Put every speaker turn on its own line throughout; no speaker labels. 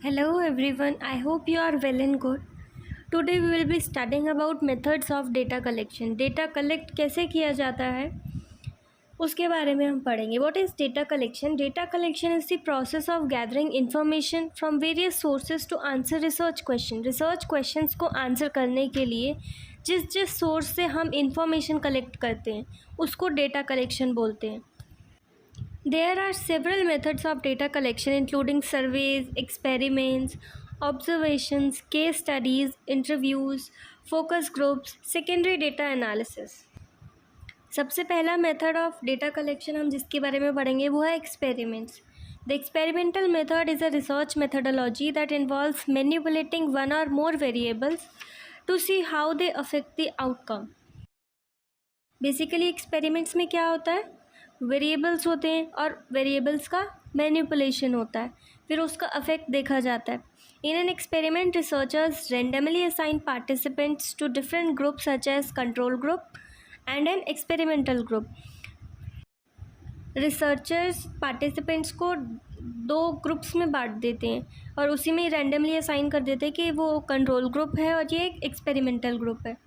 Hello everyone, I hope you are well and good. Today we will be studying about methods of data collection. Data collect कैसे किया जाता है उसके बारे में हम पढ़ेंगे. What is data collection? Data collection is the process of gathering information from various sources to answer research question. Research questions को answer करने के लिए जिस सोर्स से हम इंफॉर्मेशन कलेक्ट करते हैं उसको डेटा कलेक्शन बोलते हैं. There are several methods of data collection including surveys, experiments, observations, case studies, interviews, focus groups, secondary data analysis. सबसे पहला मेथड ऑफ डेटा कलेक्शन हम जिसके बारे में पढ़ेंगे वो है experiments. The experimental method is a research methodology that involves manipulating one or more variables to see how they affect the outcome. Basically experiments में क्या होता है, वेरिएबल्स होते हैं और वेरिएबल्स का मैनिपुलेशन होता है, फिर उसका अफेक्ट देखा जाता है. In an experiment researchers randomly assign participants to different group such as control group and an experimental group. Researchers participants को दो ग्रुप्स में बांट देते हैं और उसी में रैंडमली असाइन कर देते हैं कि वो कंट्रोल ग्रुप है और ये एक एक्सपेरिमेंटल ग्रुप है.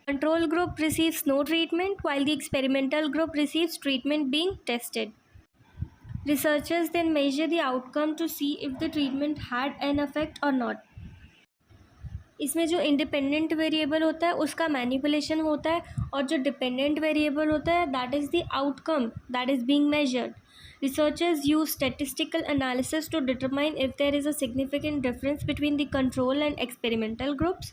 Control group receives no treatment while the experimental group receives treatment being tested. Researchers then measure the outcome to see if the treatment had an effect or not. इसमें जो independent variable होता है उसका manipulation होता है और जो dependent variable होता है that is the outcome that is being measured. Researchers use statistical analysis to determine if there is a significant difference between the control and experimental groups.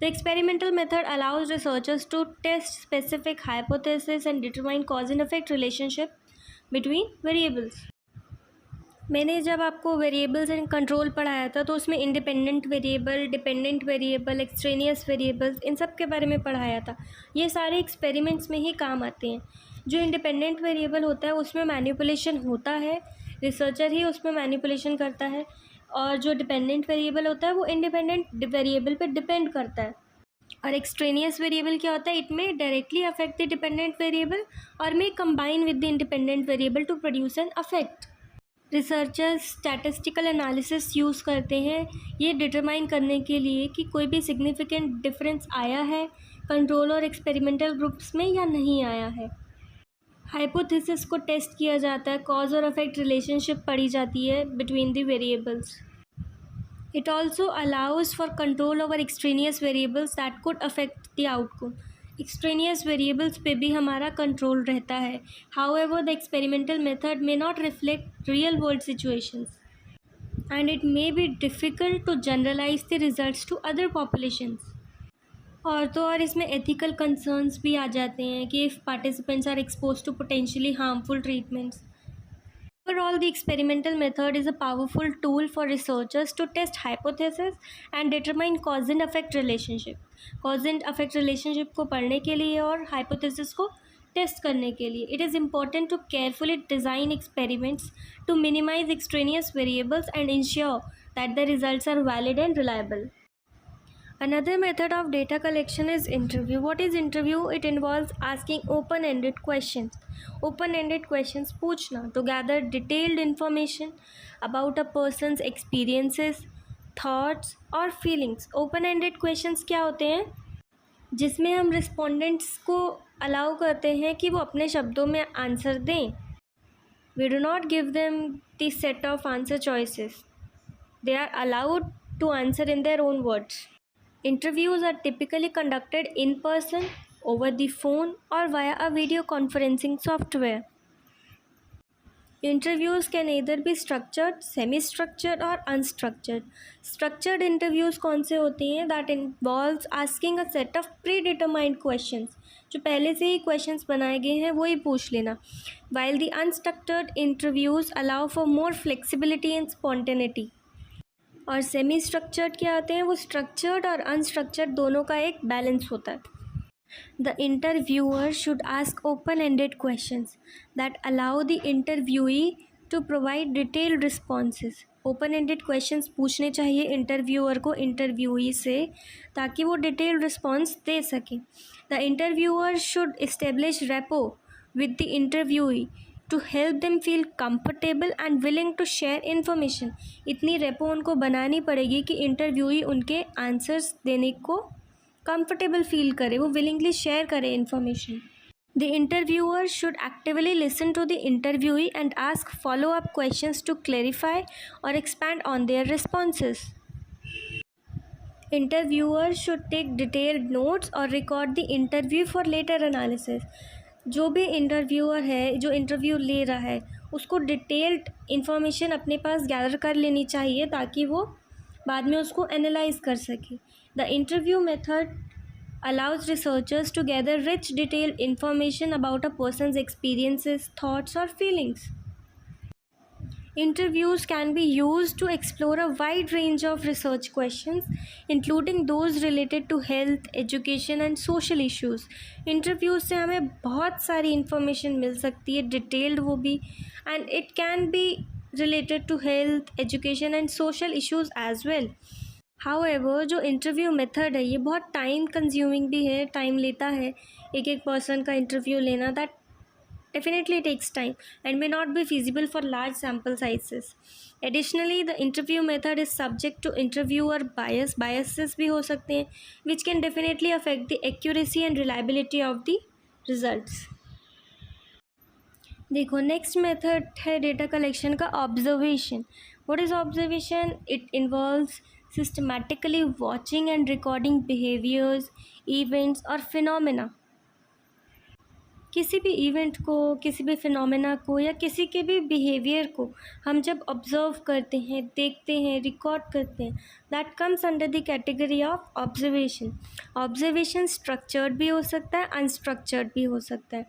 The experimental method allows researchers to test specific hypotheses and determine cause and effect relationship between variables. मैंने जब आपको variables and control पढ़ाया था तो उसमें independent variable, dependent variable, extraneous variables in सब के बारे में पढ़ाया था. ये सारे एक्सपेरिमेंट्स में ही काम आते हैं. जो इंडिपेंडेंट वेरिएबल होता है उसमें मैनिपुलेशन होता है, रिसर्चर ही उसमें मैनिपुलेशन करता है, और जो डिपेंडेंट वेरिएबल होता है वो इंडिपेंडेंट वेरिएबल पे डिपेंड करता है. और एक्सट्रेनियस वेरिएबल क्या होता है, इट में directly affect the dependent variable और में combine with the independent variable to produce an effect. Researchers statistical analysis use करते हैं ये डिटरमाइन करने के लिए कि कोई भी सिग्निफिकेंट डिफरेंस आया है कंट्रोल और एक्सपेरिमेंटल ग्रुप्स में या नहीं आया है. हाइपोथेसिस को टेस्ट किया जाता है, कॉज और अफेक्ट रिलेशनशिप पढ़ी जाती है between the variables. It also allows for control over extraneous variables that could affect the outcome. Extraneous variables पे भी हमारा कंट्रोल रहता है. However the experimental method may not reflect real world situations and it may be difficult to generalise the results to other populations. और तो और इसमें ethical concerns भी आ जाते हैं कि if participants are expose to potentially harmful treatments. Overall, the experimental method is a powerful tool for researchers to test hypotheses and determine cause and effect relationship. Cause and effect relationship को पढ़ने के लिए और hypothesis को test करने के लिए it is important to carefully design experiments to minimize extraneous variables and ensure that the results are valid and reliable. Another method of data collection is interview. What is interview? It involves asking open-ended questions. Open-ended questions पूछना to gather detailed information about a person's experiences, thoughts और feelings. Open-ended questions क्या होते हैं, जिसमें हम respondents को allow करते हैं कि वो अपने शब्दों में आंसर दें. We do not give them the set of answer choices. They are allowed to answer in their own words. Interviews are typically conducted in person, over the phone or via a video conferencing software. Interviews can either be structured, semi-structured or unstructured. Structured interviews कौन से होती हैं? That involves asking a set of predetermined questions. जो पहले से ही questions बनाए गए हैं वही पूछ लेना. While the unstructured interviews allow for more flexibility and spontaneity. और सेमी स्ट्रक्चर्ड क्या आते हैं, वो स्ट्रक्चर्ड और अनस्ट्रक्चर्ड दोनों का एक बैलेंस होता है. The interviewer should ask open ended questions that allow the interviewee to provide detailed responses. Open ended questions पूछने चाहिए इंटरव्यूअर को इंटरव्यूई से ताकि वो डिटेल्ड रिस्पॉन्स दे सके. The interviewer should establish rapport with the interviewee to help them feel comfortable and willing to share information. इतनी repo उनको बनानी पड़ेगी कि इंटरव्यूई उनके आंसर्स देने को कंफर्टेबल फील करे, वो विलिंगली शेयर करे information. The interviewer should actively listen to the interviewee and ask follow-up questions to clarify or expand on their responses. Interviewer should take detailed notes or record the interview for later analysis. जो भी interviewer है, जो interview ले रहा है, उसको detailed information अपने पास gather कर लेनी चाहिए ताकि वो बाद में उसको एनालाइज कर सके. The interview method allows researchers to gather rich detailed information about a person's experiences, thoughts or feelings. Interviews can be used to explore a wide range of research questions, including those related to health, education and social issues. Interviews से हमें बहुत सारी information मिल सकती है, detailed वो भी, and it can be related to health, education and social issues as well. However जो interview method है ये बहुत टाइम कंज्यूमिंग भी है, टाइम लेता है एक एक पर्सन का इंटरव्यू लेना. That definitely takes time and may not be feasible for large sample sizes. Additionally the interview method is subject to interviewer biases भी हो सकते हैं which can definitely affect the accuracy and reliability of the results. देखो next method है data collection का observation. What is observation? It involves systematically watching and recording behaviors, events और phenomena. किसी भी इवेंट को, किसी भी फिनोमेना को या किसी के भी बिहेवियर को हम जब ऑब्ज़र्व करते हैं, देखते हैं, रिकॉर्ड करते हैं, that comes under the category of observation. Observation structured भी हो सकता है, अनस्ट्रक्चर्ड भी हो सकता है.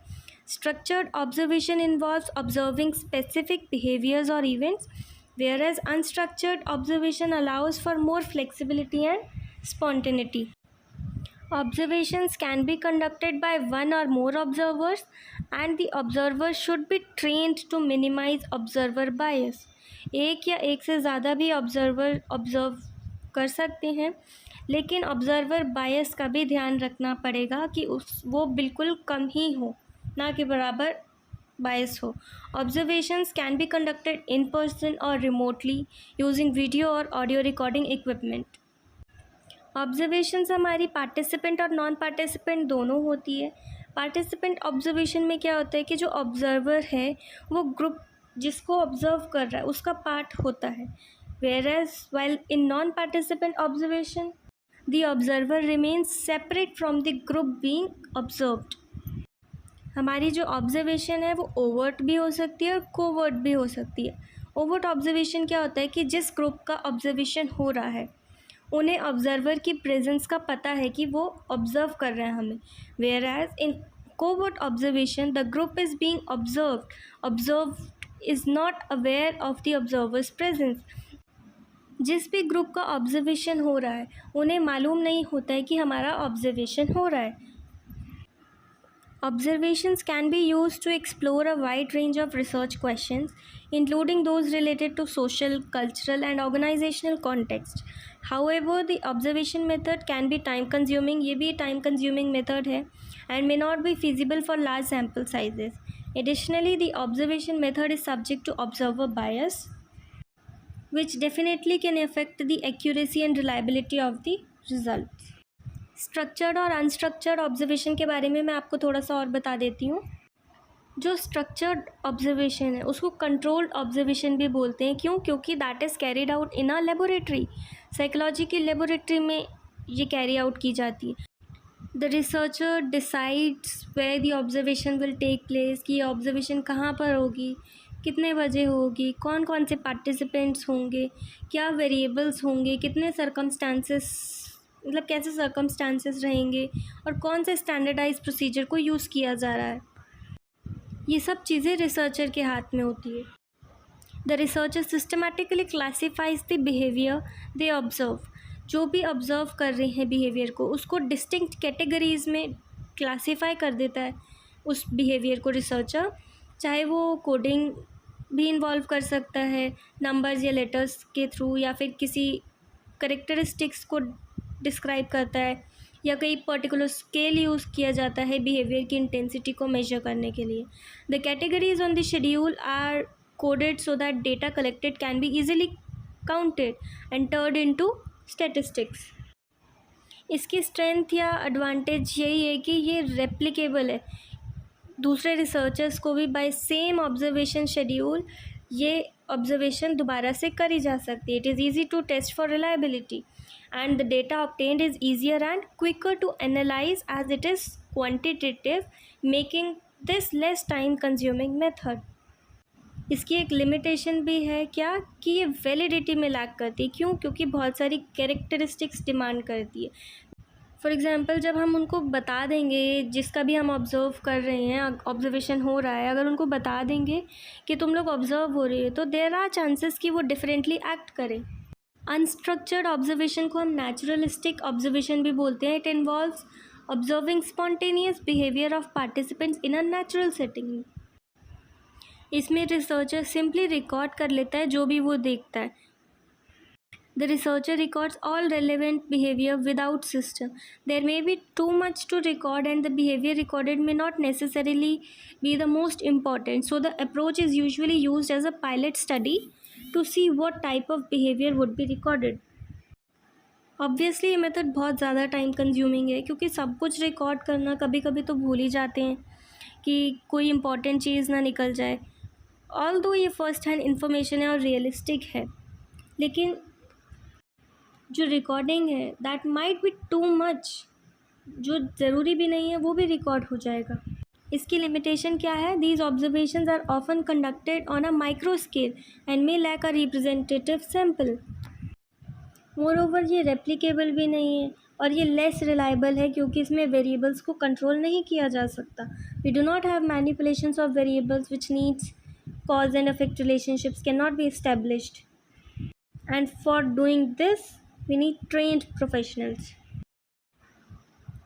Structured observation involves observing specific behaviours और events, whereas unstructured observation allows for more flexibility and spontaneity. Observations can be conducted by one or more observers and the observer should be trained to minimize observer bias. एक या एक से ज़्यादा भी observer observe कर सकते हैं, लेकिन ऑब्जर्वर बायस का भी ध्यान रखना पड़ेगा कि वो बिल्कुल कम ही हो, ना कि बराबर बायस हो. Observations can be conducted in person or remotely using video और audio recording equipment. Observations हमारी पार्टिसिपेंट और नॉन पार्टिसिपेंट दोनों होती है. पार्टिसिपेंट ऑब्जर्वेशन में क्या होता है कि जो ऑब्जर्वर है वो ग्रुप जिसको ऑब्जर्व कर रहा है उसका पार्ट होता है. Whereas while in non participant observation the observer remains separate from the group being observed. हमारी जो ऑब्जर्वेशन है वो ओवर्ट भी हो सकती है और कोवर्ट भी हो सकती है. ओवर्ट ऑब्जर्वेशन क्या होता है कि जिस ग्रुप का ऑब्जर्वेशन हो रहा है उन्हें ऑब्जर्वर की प्रेजेंस का पता है कि वो ऑब्ज़र्व कर रहे हैं हमें. Whereas in covert observation the group is being observed is not aware of the observer's presence. जिस भी ग्रुप का ऑब्जर्वेशन हो रहा है उन्हें मालूम नहीं होता है कि हमारा ऑब्जर्वेशन हो रहा है. Observations can be used to explore a wide range of research questions, including those related to social, cultural, and organizational context. However, the observation method can be time-consuming. ये भी time-consuming method है and may not be feasible for large sample sizes. Additionally, the observation method is subject to observer bias, which definitely can affect the accuracy and reliability of the results. Structured और unstructured observation के बारे में मैं आपको थोड़ा सा और बता देती हूँ. जो स्ट्रक्चर्ड ऑब्जर्वेशन है उसको कंट्रोल्ड ऑब्जर्वेशन भी बोलते हैं. क्यों? क्योंकि that is carried out in a laboratory. Psychology की लेबोरेटरी में ये कैरी आउट की जाती है. The researcher decides where the observation will take place, कि ऑब्जर्वेशन कहाँ पर होगी, कितने बजे होगी, कौन कौन से पार्टिसिपेंट्स होंगे, क्या वेरिएबल्स होंगे, कितने सर्कमस्टांसेस मतलब कैसे सर्कमस्टांसेस रहेंगे और कौन से स्टैंडर्डाइज प्रोसीजर को यूज़ किया जा रहा है. ये सब चीज़ें रिसर्चर के हाथ में होती है. The researcher systematically classifies the behaviour they observe. जो भी ऑब्जर्व कर रहे हैं बिहेवियर को उसको डिस्टिंक्ट कैटेगरीज़ में क्लासीफाई कर देता है उस बिहेवियर को रिसर्चर. चाहे वो कोडिंग भी इन्वॉल्व कर सकता है नंबर्स या लेटर्स के थ्रू, या फिर किसी करेक्टरिस्टिक्स को डिस्क्राइब करता है, या कोई पर्टिकुलर स्केल यूज़ किया जाता है बिहेवियर की इंटेंसिटी को मेजर करने के लिए। The categories on the schedule are coded so that data collected can be easily counted and turned into statistics. इसकी स्ट्रेंथ या एडवांटेज यही है कि ये रेप्लिकेबल है, दूसरे रिसर्चर्स को भी बाय सेम ऑब्जर्वेशन शेड्यूल ये ऑब्जर्वेशन दोबारा से करी जा सकती है। It is easy to test for reliability and the data obtained is easier and quicker to analyze as it is quantitative, making this less time consuming method. इसकी एक limitation भी है क्या कि ये वैलिडिटी में लैक करती है। क्यों? क्योंकि बहुत सारी कैरेक्टरिस्टिक्स डिमांड करती है। फॉर एग्ज़ाम्पल जब हम उनको बता देंगे, जिसका भी हम ऑब्ज़र्व कर रहे हैं, ऑब्जर्वेशन हो रहा है, अगर उनको बता देंगे कि तुम लोग ऑब्ज़र्व हो रही है, तो देयर आर चांसेस कि वो डिफरेंटली एक्ट करें। अनस्ट्रक्चर्ड ऑब्जर्वेशन को हम नेचुरलिस्टिक ऑब्जर्वेशन भी बोलते हैं। It involves observing spontaneous behaviour of participants in a natural setting. इसमें रिसर्चर सिंपली रिकॉर्ड कर लेता है जो भी वो देखता है। The researcher records all relevant behaviour without system. There may be too much to record and the behaviour recorded may not necessarily be the most important, so the approach is usually used as a pilot study to see what type of behavior would be recorded. Obviously ये method बहुत ज़्यादा time consuming है, क्योंकि सब कुछ record करना कभी कभी तो भूल ही जाते हैं कि कोई इम्पॉर्टेंट चीज़ ना निकल जाए। ऑल्दो ये फर्स्ट हैंड इंफॉर्मेशन है और रियलिस्टिक है, लेकिन जो रिकॉर्डिंग है that might be too much, जो ज़रूरी भी नहीं है वो भी रिकॉर्ड हो जाएगा। इसकी लिमिटेशन क्या है? These observations are often conducted on a micro scale and may lack a representative sample. Moreover ये रेप्लिकेबल भी नहीं है और ये लेस रिलायबल है, क्योंकि इसमें वेरिएबल्स को कंट्रोल नहीं किया जा सकता। We do not have manipulations of variables which needs cause and effect relationships can not be established, and for doing this we need trained professionals.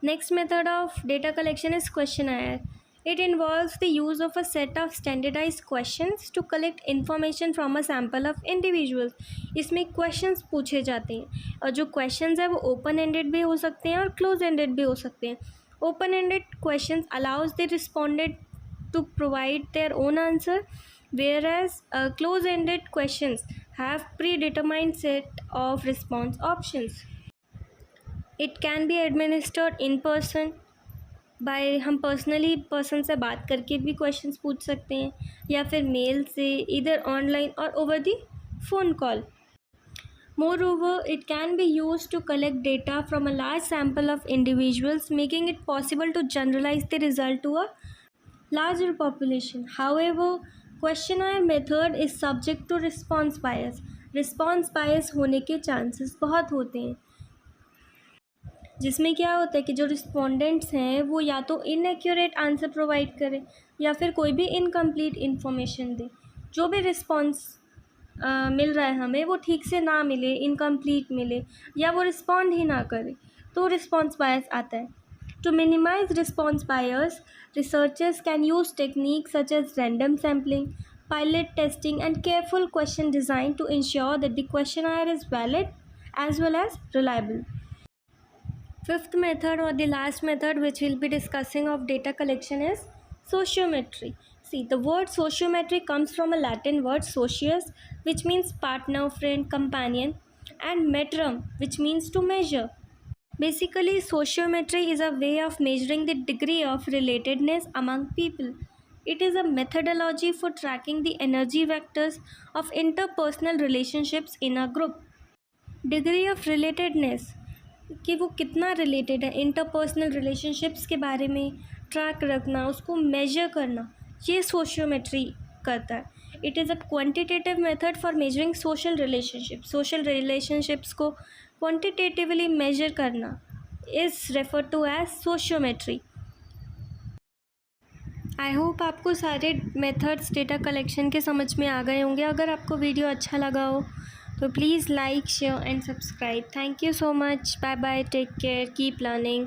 Next method of data collection is questionnaire. It involves the use of a set of standardized questions to collect information from a sample of individuals. इसमें questions पूछे जाते हैं और जो questions है वो open ended भी हो सकते हैं और close ended भी हो सकते हैं. Open ended questions allows the respondent to provide their own answer, whereas close ended questions have predetermined set of response options. It can be administered in person. By हम पर्सनली पर्सन से बात करके भी questions पूछ सकते हैं, या फिर मेल से, इधर ऑनलाइन और over the phone call. Moreover it can be used to collect data from a large sample of individuals, making it possible to generalise the result to a larger population. However questionnaire method is subject to response bias. Response bias होने के chances बहुत होते हैं, जिसमें क्या होता है कि जो रिस्पोंडेंट्स हैं वो या तो इनएक्यूरेट आंसर प्रोवाइड करें या फिर कोई भी इनकम्प्लीट इन्फॉर्मेशन दें. जो भी रिस्पॉन्स मिल रहा है हमें वो ठीक से ना मिले, इनकम्प्लीट मिले, या वो रिस्पॉन्ड ही ना करे, तो रिस्पॉन्स बायस आता है. To minimise response bias, researchers can use technique such as random sampling, pilot testing and careful question design to ensure that the questionnaire is valid as well as reliable. Fifth method, or the last method which we'll be discussing of data collection, is sociometry. See, the word sociometry comes from a Latin word socius, which means partner, friend, companion, and metrum, which means to measure. Basically, sociometry is a way of measuring the degree of relatedness among people. It is a methodology for tracking the energy vectors of interpersonal relationships in a group. Degree of relatedness, कि वो कितना related है, interpersonal relationships के बारे में track रखना, उसको major करना, ये सोशियोमेट्री करता है. It is a quantitative method for measuring social relationships. Social relationships को क्वांटिटेटिवली मेजर करना is refer to as sociometry. I hope आपको सारे मेथड्स डेटा कलेक्शन के समझ में आ गए होंगे. अगर आपको वीडियो अच्छा लगा हो तो please like, share and subscribe. Thank you so much. Bye bye. Take care. Keep learning.